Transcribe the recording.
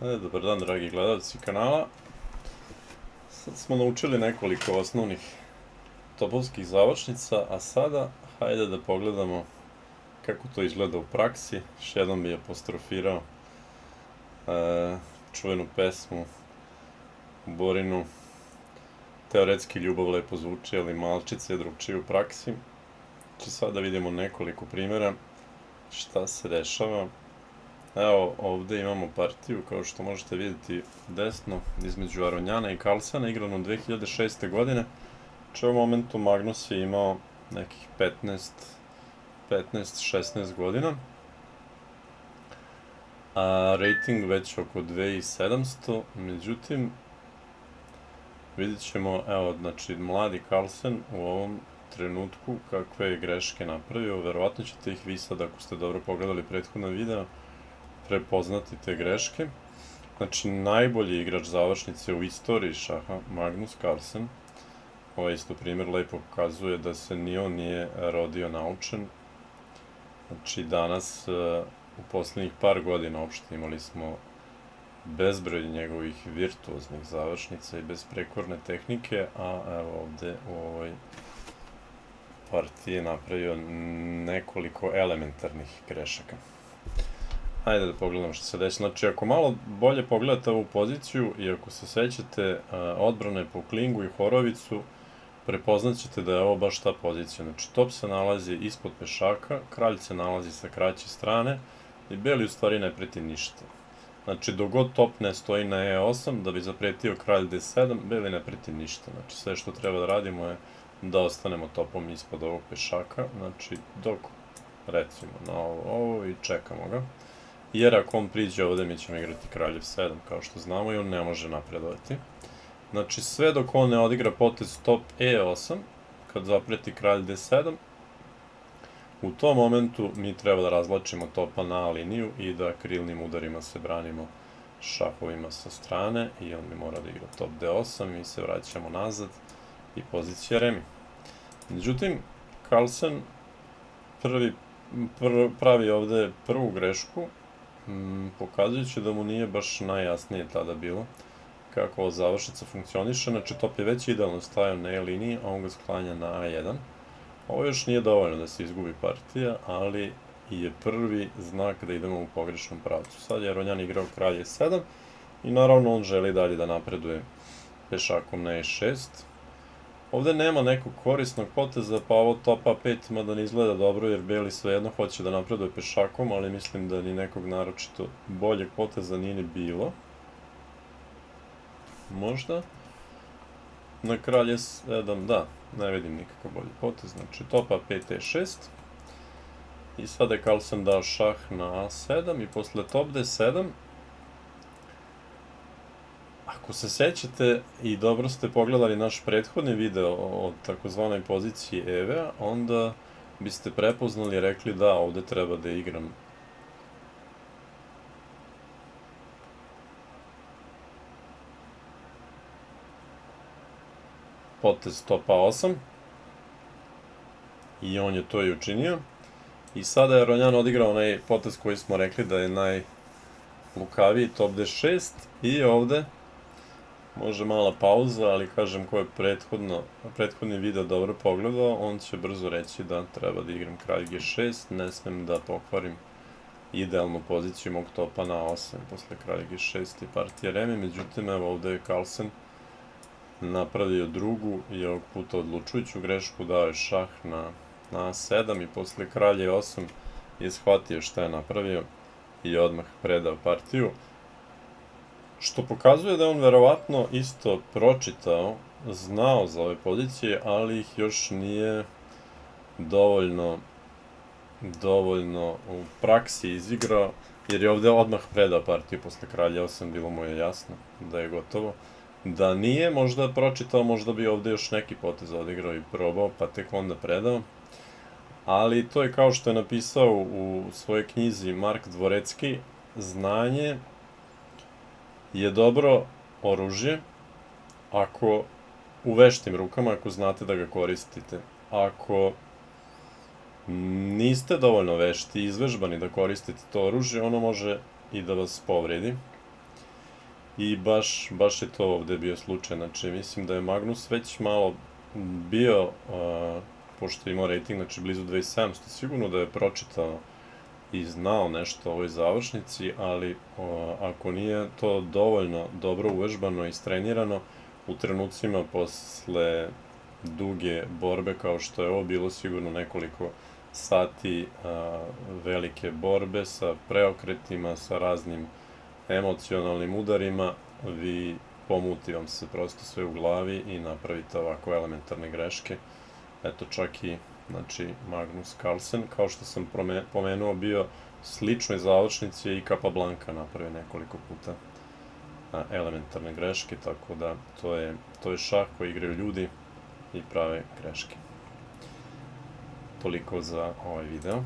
Dobar dan, dragi gledalci kanala. Sad smo naučili nekoliko osnovnih topovskih završnica, a sada hajde da pogledamo kako to izgleda u praksi. Još jednom bih apostrofirao čuvenu pesmu u Borinu. Teoretski ljubav lepo zvuči, ali malčice je drugčije u praksi. Znači sada vidimo nekoliko primjera šta se dešava. Evo, ovde imamo partiju, kao što možete vidjeti desno, između Aronjana i Carlsena, igrano 2006. godine. Znači, u ovom momentu Magnus je imao nekih 15-16 godina, a rating već oko 2700, međutim, vidjet ćemo, evo, znači, mladi Carlsen u ovom trenutku kakve je greške napravio, verovatno ćete ih vi sad, ako ste dobro pogledali prethodna videa, prepoznati te greške. Znači, najbolji igrač završnice u istoriji šaha, Magnus Carlsen. Ovo isto primjer lepo pokazuje da se ni on nije rodio naučen. Znači, danas, u posljednjih par godina uopšte imali smo bezbroj njegovih virtuoznih završnica i besprekorne tehnike, a evo ovde u ovoj partiji je napravio nekoliko elementarnih grešaka. Hajde da pogledamo što se desi. Znači, ako malo bolje pogledate ovu poziciju i ako se sećate odbrane po klingu i horovicu, prepoznat ćete da je ovo baš ta pozicija. Znači, top se nalazi ispod pešaka, kralj se nalazi sa kraće strane i beli u stvari ne preti ništa. Znači, dok god top ne stoji na e8, da bi zapretio kralj d7, beli ne preti ništa. Znači, sve što treba da radimo je da ostanemo topom ispod ovog pešaka. Znači, dok recimo na ovo i čekamo ga. Jer ako on priđe ovde, mi ćemo igrati kraljev 7, kao što znamo, i on ne može napredovati. Znači, sve dok on ne odigra potez top e8, kad zapreti kralj d7, u tom momentu mi treba da razvlačimo topa na liniju i da krilnim udarima se branimo šahovima sa strane i on mi mora da igra top d8 i mi se vraćamo nazad i pozicija remi. Međutim, Carlsen pravi ovde prvu grešku, pokazujući da mu nije baš najjasnije tada bilo kako ova završnica funkcioniše. Znači, top je već idealno stajao na e-liniji, a on ga sklanja na a1. Ovo još nije dovoljno da se izgubi partija, ali je prvi znak da idemo u pogrešnom pravcu. Sad je Aronjan igrao kralj e7 i naravno on želi dalje da napreduje pešakom na e6. Ovde nema nekog korisnog poteza, pa ovo top a5 mada ne izgleda dobro, jer beli svejedno hoće da napreduje pešakom, ali mislim da ni nekog naročito boljeg poteza nije ni bilo. Možda? Na kralj e7, da, ne vidim nikakav bolji potez, znači top a5 e6. I sada je Carlsen dao šah na a7 i posle top d7, ako se sećate i dobro ste pogledali naš prethodni video o takozvanoj poziciji EV-a, onda biste prepoznali i rekli da ovde treba da igram potez top a8 i on je to i učinio. I sada je Aronjan odigrao onaj potez koji smo rekli da je najlukaviji, top d6, i ovde može mala pauza, ali kažem ko je prethodni video dobro pogledao, on će brzo reći da treba da igram kralj g6, ne smem da pokvarim idealnu poziciju mog topa na 8 posle kralja g6 i partija remi. Međutim, evo ovde je Carlsen napravio drugu i ovog puta odlučujuću grešku, dao je šah na a7 i posle kralja e8 je shvatio šta je napravio i odmah predao partiju. Što pokazuje da je on verovatno isto pročitao, znao za ove pozicije, ali ih još nije dovoljno u praksi izigrao, jer je ovde odmah predao partiju posle kralja 8, bilo mu je jasno da je gotovo. Da nije možda pročitao, možda bi ovde još neki potez odigrao i probao, pa tek onda predao. Ali to je kao što je napisao u svojoj knjizi Mark Dvorecki, znanje je dobro oružje ako u veštim rukama, ako znate da ga koristite. Ako niste dovoljno vešti i izvežbani da koristite to oružje, ono može i da vas povredi. I baš je to ovde bio slučaj, znači mislim da je Magnus već malo bio, pošto je imao rating, znači blizu 2700, sigurno da je pročitao i znao nešto o ovoj završnici, ali ako nije to dovoljno dobro uvežbano i istrenirano, u trenucima posle duge borbe, kao što je ovo bilo sigurno nekoliko sati velike borbe sa preokretima, sa raznim emocionalnim udarima, vi pomuti vam se prosto sve u glavi i napravite ovako elementarne greške. Eto, čak i znači, Magnus Carlsen, kao što sam pomenuo, bio sličnoj završnici i Capablanca napravio nekoliko puta elementarne greške, tako da to je šah koji igraju ljudi i prave greške. Toliko za ovaj video.